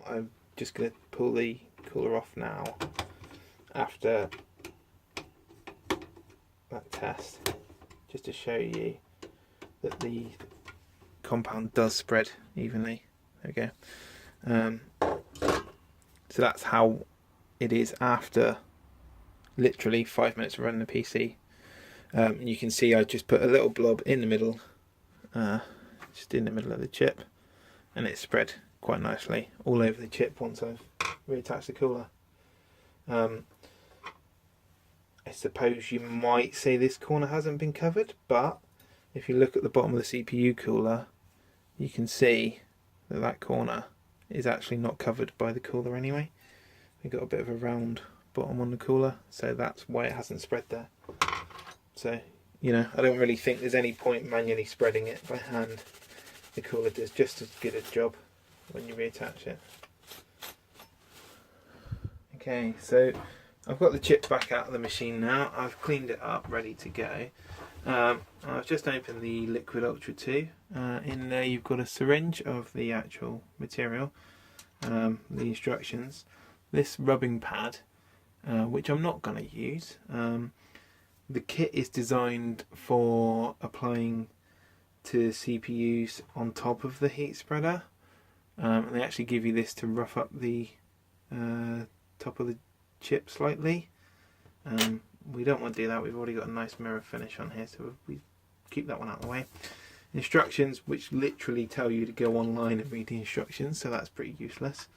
I'm just going to pull the cooler off now after that test, just to show you that the compound does spread evenly. There we go. So that's how it is after literally 5 minutes of running the PC. You can see I just put a little blob in the middle, just in the middle of the chip, and it spread quite nicely all over the chip once I've reattached the cooler. I suppose you might say this corner hasn't been covered, but if you look at the bottom of the CPU cooler, you can see that that corner is actually not covered by the cooler anyway. We've got a bit of a round bottom on the cooler, so that's why it hasn't spread there. So, you know, I don't really think there's any point manually spreading it by hand. The cooler does just as good a job when you reattach it. Okay, so I've got the chip back out of the machine now. I've cleaned it up, ready to go. I've just opened the Liquid Ultra 2. In there you've got a syringe of the actual material, the instructions, this rubbing pad, which I'm not going to use. The kit is designed for applying to CPUs on top of the heat spreader, and they actually give you this to rough up the top of the chip slightly. We don't want to do that. We've already got a nice mirror finish on here, so we keep that one out of the way. Instructions, which literally tell you to go online and read the instructions, so that's pretty useless.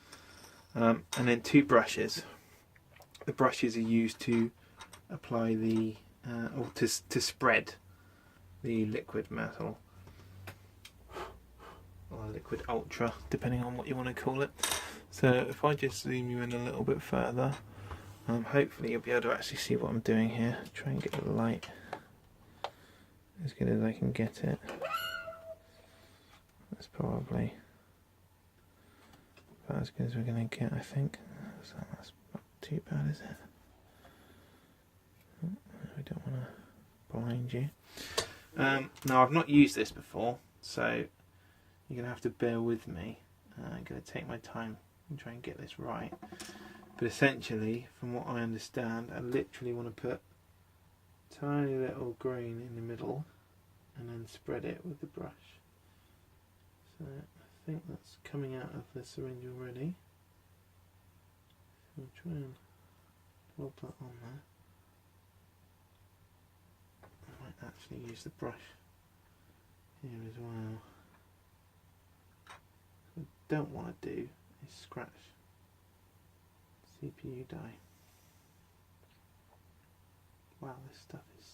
And then two brushes. The brushes are used to apply the or to spread the liquid metal, or Liquid Ultra, depending on what you want to call it. So if I just zoom you in a little bit further, hopefully you'll be able to actually see what I'm doing here. Try and get the light as good as I can get it. That's probably about as good as we're going to get, I think. So that's not too bad, is it? We don't want to blind you. Now, I've not used this before, so you're going to have to bear with me. I'm going to take my time and try and get this right. But essentially, from what I understand, I literally want to put a tiny little grain in the middle and then spread it with the brush. So I think that's coming out of the syringe already. So I'll try and lob that on there. I might actually use the brush here as well. What I don't want to do is scratch CPU die. Wow, this stuff is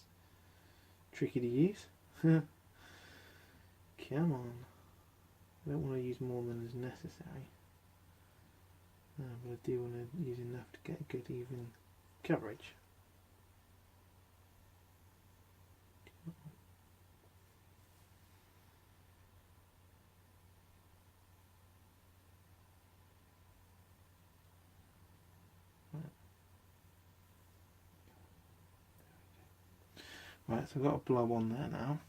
tricky to use. Come on. I don't want to use more than is necessary. But I do want to use enough to get a good even coverage. Right, so I've got a blob on there now.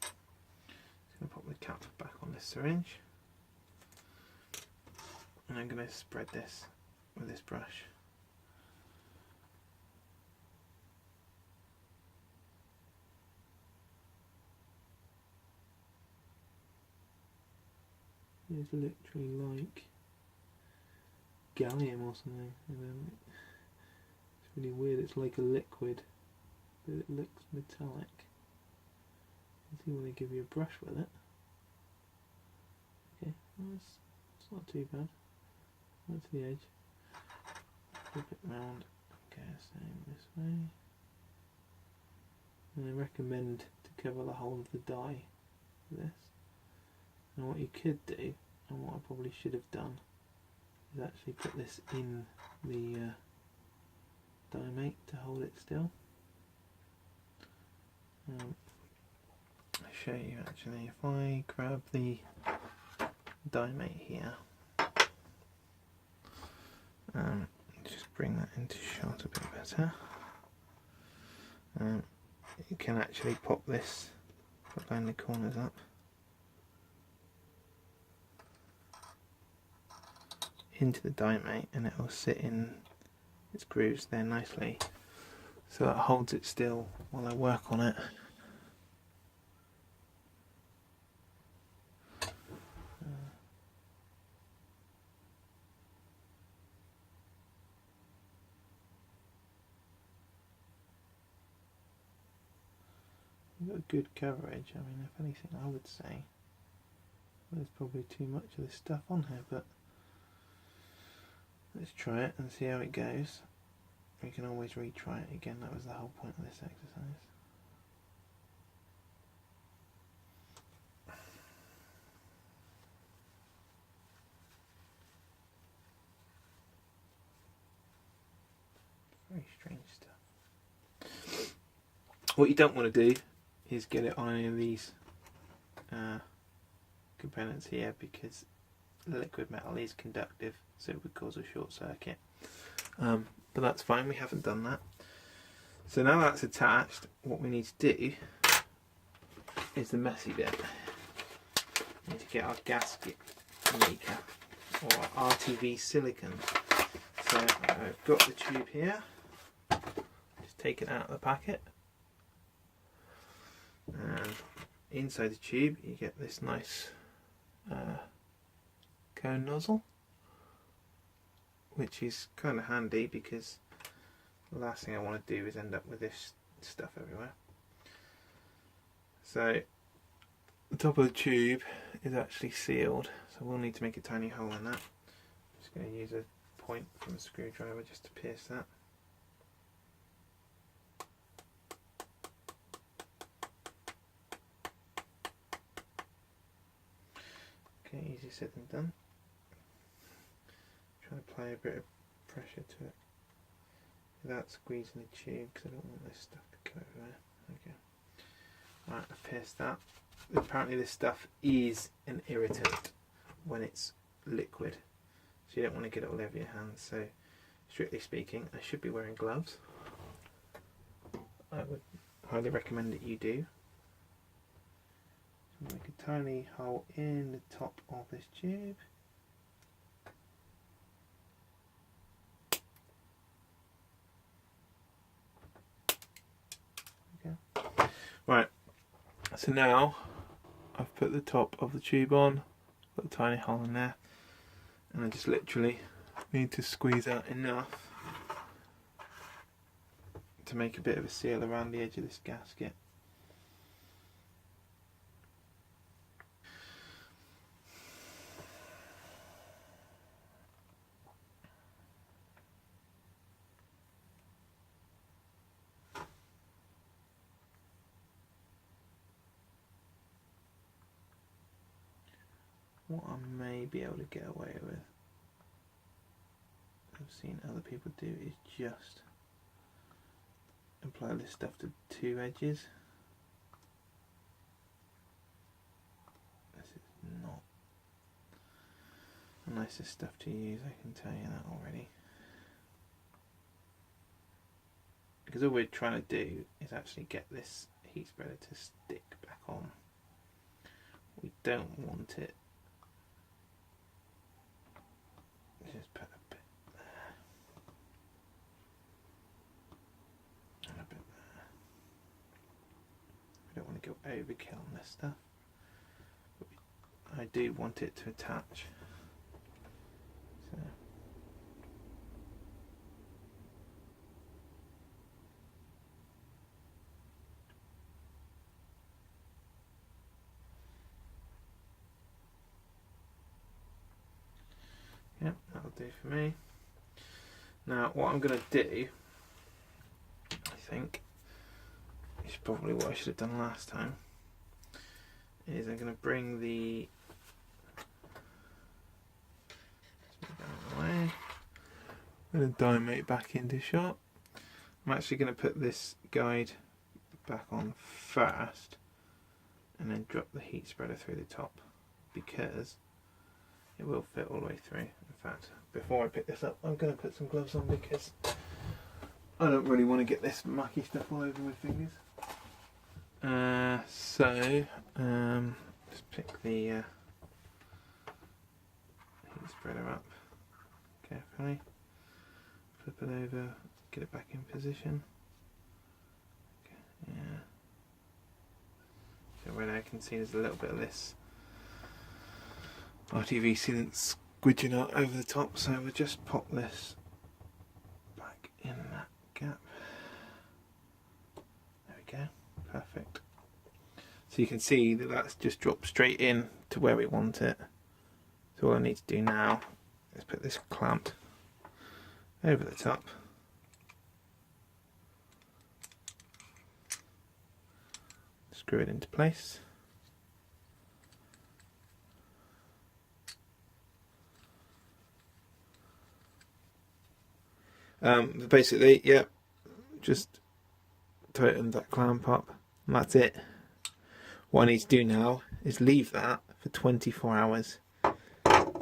Just going to pop the cap back on this syringe. And I'm going to spread this with this brush. It's literally like gallium or something. It's really weird, it's like a liquid, but it looks metallic. So you want to give you a brush with it. Okay, well, it's not too bad. Right to the edge. Flip it round. Okay, same this way. And I recommend to cover the whole of the die with this. And what you could do, and what I probably should have done, is actually put this in the die mate to hold it still. I'll show you actually. If I grab the die mate here, just bring that into shot a bit better. You can actually pop this, put line the corners up. into the diamate and it will sit in its grooves there nicely, so that holds it still while I work on it. You've got good coverage. I mean, if anything, I would say there's probably too much of this stuff on here, but let's try it and see how it goes. We can always retry it again. That was the whole point of this exercise. Very strange stuff. What you don't want to do is get it on any of these components here, because the liquid metal is conductive, so it would cause a short circuit. But that's fine, we haven't done that. So now that's attached, what we need to do is the messy bit. We need to get our gasket maker, or our RTV silicone. So I've got the tube here, just take it out of the packet. And inside the tube you get this nice cone nozzle, which is kind of handy because the last thing I want to do is end up with this stuff everywhere. So the top of the tube is actually sealed, so we'll need to make a tiny hole in that. I'm just going to use a point from a screwdriver just to pierce that. Okay, easy said than done. Try to apply a bit of pressure to it without squeezing the tube, because I don't want this stuff to go everywhere. Okay. Right, I've pierced that. Apparently this stuff is an irritant when it's liquid, so you don't want to get it all over your hands. So strictly speaking, I should be wearing gloves. I would highly recommend that you do. Make a tiny hole in the top of this tube. Okay. Right, so now I've put the top of the tube on, got a tiny hole in there, and I just literally need to squeeze out enough to make a bit of a seal around the edge of this gasket. What I may be able to get away with, I've seen other people do, is just apply this stuff to two edges. This is not the nicest stuff to use, I can tell you that already. Because all we're trying to do is actually get this heat spreader to stick back on. We don't want it. Just put a bit there and a bit there. We don't want to go overkill on this stuff, but I do want it to attach. So yep, that'll do for me. Now what I'm going to do, I think, is probably what I should have done last time, is I'm going to bring the away. I'm going to diamate back into shot. I'm actually going to put this guide back on first and then drop the heat spreader through the top, because it will fit all the way through. In fact, before I pick this up, I'm going to put some gloves on, because I don't really want to get this mucky stuff all over my fingers. Just pick the heat spreader up. carefully, flip it over, get it back in position. Okay, yeah. So right now I can see there's a little bit of this RTV sealant squidging out over the top, so we'll just pop this back in that gap. There we go, perfect. So you can see that that's just dropped straight in to where we want it. So all I need to do now is put this clamp over the top. Screw it into place. Basically, yeah, just tighten that clamp up and that's it. What I need to do now is leave that for 24 hours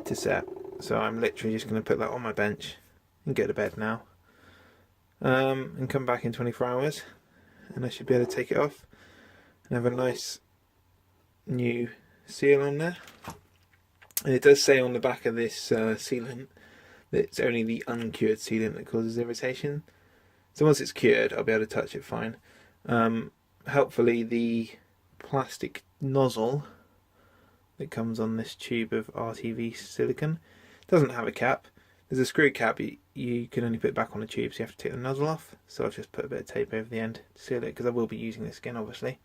to set. So I'm literally just going to put that on my bench and go to bed now, and come back in 24 hours and I should be able to take it off and have a nice new seal on there. And it does say on the back of this sealant that it's only the uncured sealant that causes irritation. So once it's cured, I'll be able to touch it fine. Helpfully, the plastic nozzle that comes on this tube of RTV silicone doesn't have a cap. There's a screw cap, you can only put it back on the tube, so you have to take the nozzle off. So I've just put a bit of tape over the end to seal it, because I will be using this again, obviously.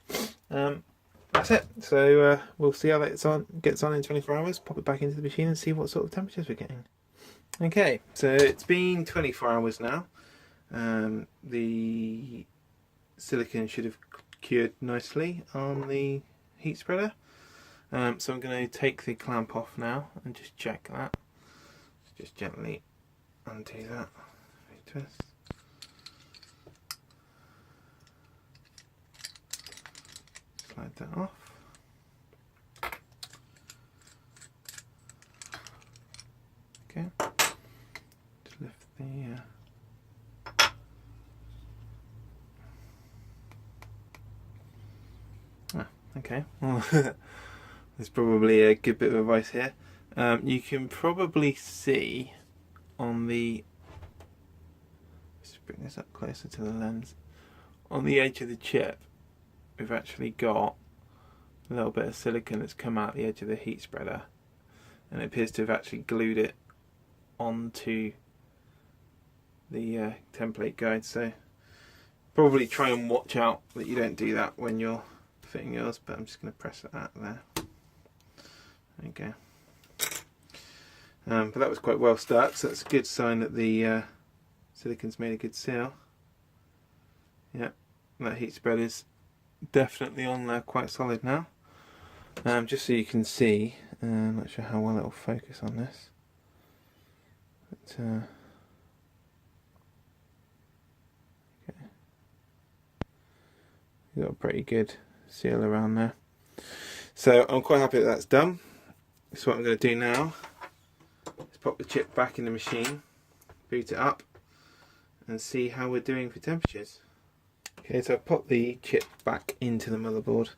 That's it. So we'll see how that gets on in 24 hours, pop it back into the machine and see what sort of temperatures we're getting. Okay, so it's been 24 hours now. The silicone should have cured nicely on the heat spreader. So I'm going to take the clamp off now and just check that. Just gently undo that. Twist. Slide that off. Okay. Just lift the okay. Well, there's probably a good bit of advice here. You can probably see on the, let's bring this up closer to the lens, on the edge of the chip we've actually got a little bit of silicone that's come out the edge of the heat spreader, and it appears to have actually glued it onto the template guide. So probably try and watch out that you don't do that when you're fitting yours, but I'm just going to press it out there. There you go. But that was quite well stuck, so that's a good sign that the silicone's made a good seal. Yeah, that heat spread is definitely on there, quite solid now. Just so you can see, I'm not sure how well it will focus on this, but okay, you've got a pretty good seal around there. So I'm quite happy that that's done. So what I'm going to do now is pop the chip back in the machine, boot it up, and see how we're doing for temperatures. Okay, so I've popped the chip back into the motherboard.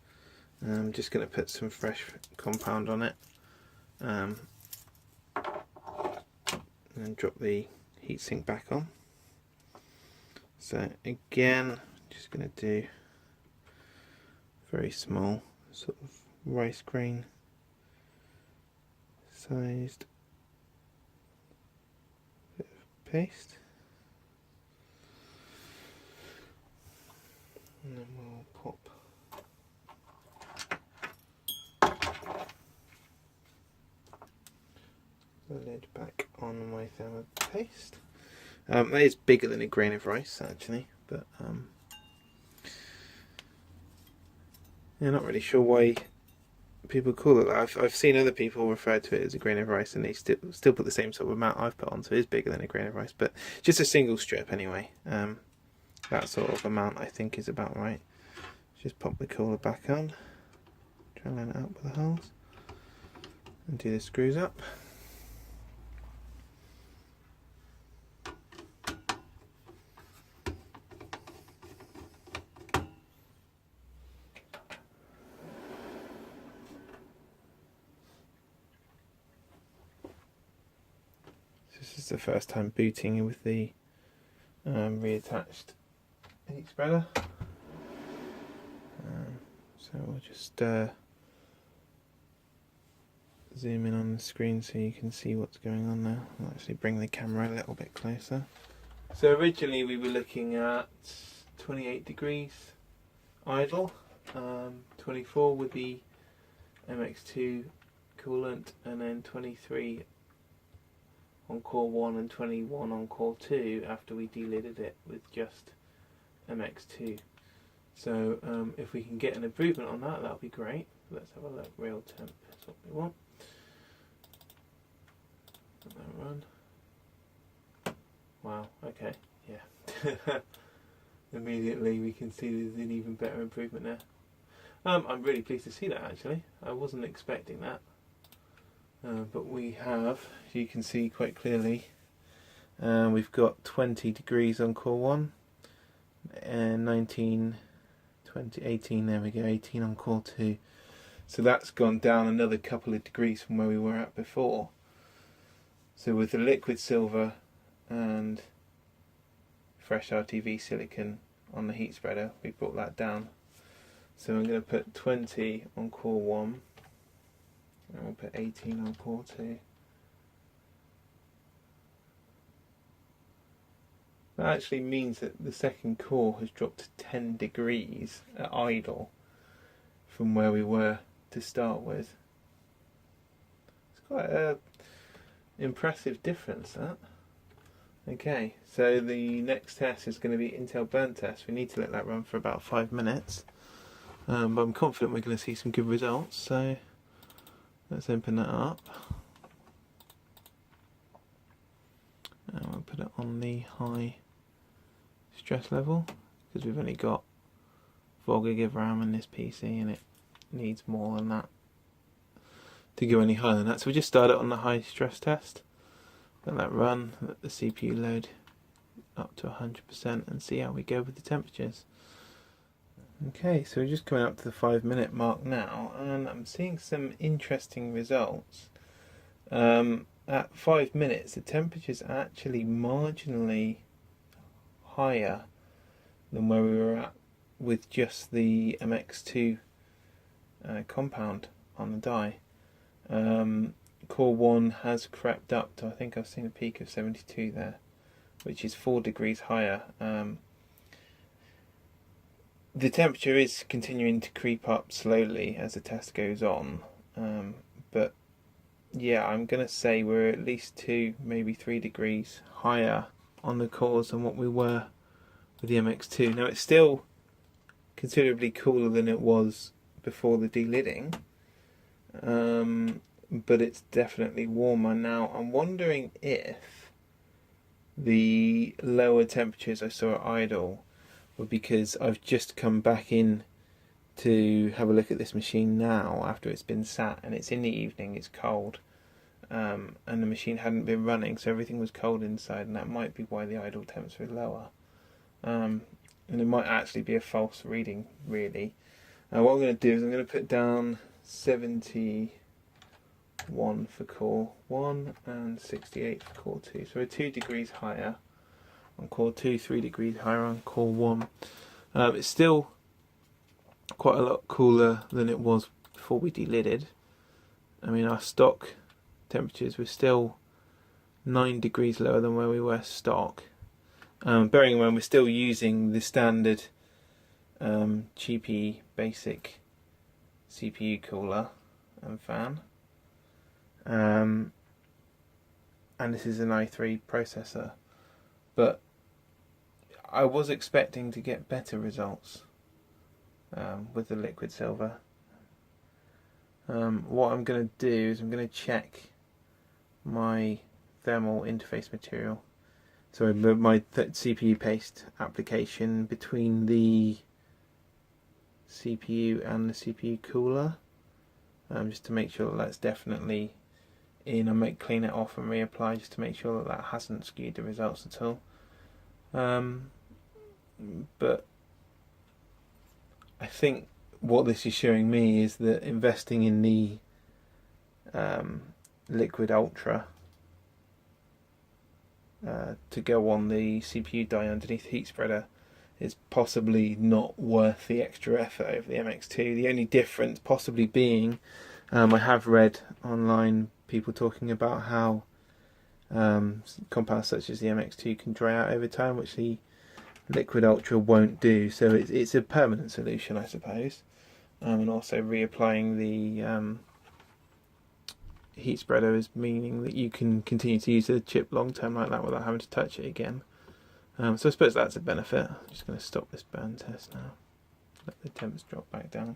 I'm just going to put some fresh compound on it, and then drop the heatsink back on. So again, just going to do very small, sort of rice grain sized bit of paste, and then we'll pop the lid back on my thermal paste. That is bigger than a grain of rice actually, but yeah, not really sure why people call it that. I've seen other people refer to it as a grain of rice, and they still put the same sort of amount I've put on, so it is bigger than a grain of rice, but just a single strip anyway. That sort of amount I think is about right. Just pop the cooler back on, try and line it up with the holes, and do the screws up. this is the first time booting with the reattached heat spreader. So we'll just zoom in on the screen so you can see what's going on there. I'll actually bring the camera a little bit closer. So originally we were looking at 28 degrees idle, 24 with the MX2 coolant, and then 23 on core 1 and 21 on core 2 after we delidded it with just MX2. So if we can get an improvement on that, that'll be great. Let's have a look. Real temp is what we want. Let that run. Wow, okay, yeah. Immediately we can see there's an even better improvement there. I'm really pleased to see that actually. I wasn't expecting that. But we have, as you can see quite clearly, we've got 20 degrees on core 1 and 19, 20, 18, there we go, 18 on core 2. So that's gone down another couple of degrees from where we were at before. So with the liquid silver and fresh RTV silicone on the heat spreader, we brought that down. So I'm going to put 20 on core 1 and we'll put 18 on core 2. That actually means that the second core has dropped to 10 degrees at idle from where we were to start with. It's quite an impressive difference, that. Okay, so the next test is going to be Intel burn test. We need to let that run for about 5 minutes, but I'm confident we're going to see some good results. So let's open that up, and we'll put it on the high stress level because we've only got 4 gig of RAM in this PC, and it needs more than that to go any higher than that. So we just start it on the high stress test. Let that run, let the CPU load up to 100% and see how we go with the temperatures. Okay, so we're just coming up to the 5-minute mark now, and I'm seeing some interesting results. At 5 minutes, the temperature's actually marginally higher than where we were at with just the MX2 compound on the die. Core 1 has crept up to, I think I've seen a peak of 72 there, which is 4 degrees higher. The temperature is continuing to creep up slowly as the test goes on, but yeah, I'm going to say we're at least 2, maybe 3 degrees higher on the cores than what we were with the MX2. Now it's still considerably cooler than it was before the delidding, but it's definitely warmer now. I'm wondering if the lower temperatures I saw at idle were because I've just come back in to have a look at this machine now after it's been sat, and it's in the evening, it's cold, and the machine hadn't been running, so everything was cold inside, and that might be why the idle temps were lower. And it might actually be a false reading, really. What I'm going to do is I'm going to put down 71 for core 1 and 68 for core 2. So we're 2 degrees higher on core 2, 3 degrees higher on core 1. It's still quite a lot cooler than it was before we delidded. I mean, our stock temperatures were still 9 degrees lower than where we were stock. Bearing in mind we're still using the standard cheapy basic CPU cooler and fan, and this is an i3 processor, but I was expecting to get better results with the liquid silver. What I'm going to do is I'm going to check my thermal interface material, so my CPU paste application between the CPU and the CPU cooler, just to make sure that that's definitely in. I might clean it off and reapply just to make sure that that hasn't skewed the results at all. But I think what this is showing me is that investing in the Liquid Ultra to go on the CPU die underneath the heat spreader is possibly not worth the extra effort over the MX2. The only difference possibly being, I have read online people talking about how compounds such as the MX2 can dry out over time, which the Liquid Ultra won't do. So it's a permanent solution, I suppose. And also reapplying the heat spreader is meaning that you can continue to use the chip long term like that without having to touch it again. So I suppose that's a benefit. I'm just going to stop this burn test now. Let the temps drop back down.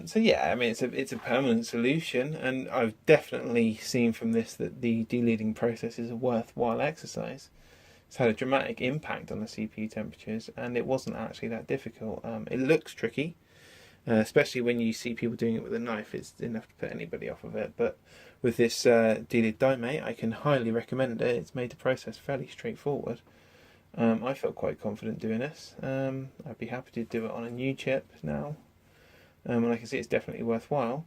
So yeah, I mean it's a permanent solution, and I've definitely seen from this that the delidding process is a worthwhile exercise. It's had a dramatic impact on the CPU temperatures, and it wasn't actually that difficult. It looks tricky, especially when you see people doing it with a knife. It's enough to put anybody off of it. But with this Delid die mate, I can highly recommend it. It's made the process fairly straightforward. I felt quite confident doing this. I'd be happy to do it on a new chip now, and I can see it's definitely worthwhile.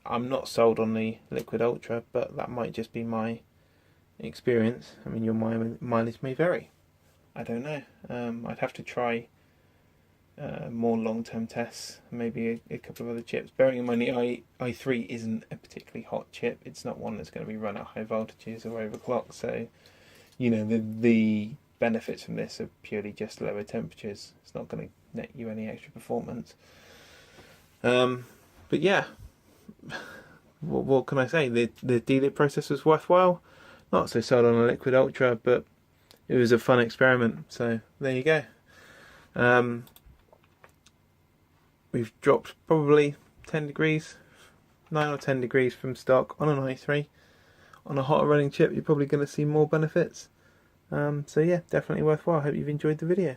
I'm not sold on the Liquid Ultra, but that might just be my experience. I mean, your mileage may vary. I don't know. I'd have to try more long-term tests, maybe a couple of other chips. Bearing in mind the i3 isn't a particularly hot chip. It's not one that's going to be run at high voltages or overclocked. So, you know, the benefits from this are purely just lower temperatures. It's not going to net you any extra performance. But yeah, what can I say? The Delid process was worthwhile. Not so sold on a Liquid Ultra, but it was a fun experiment. So there you go. We've dropped probably 10 degrees, 9 or 10 degrees from stock on an i3. On a hotter running chip, you're probably going to see more benefits. So yeah, definitely worthwhile. Hope you've enjoyed the video.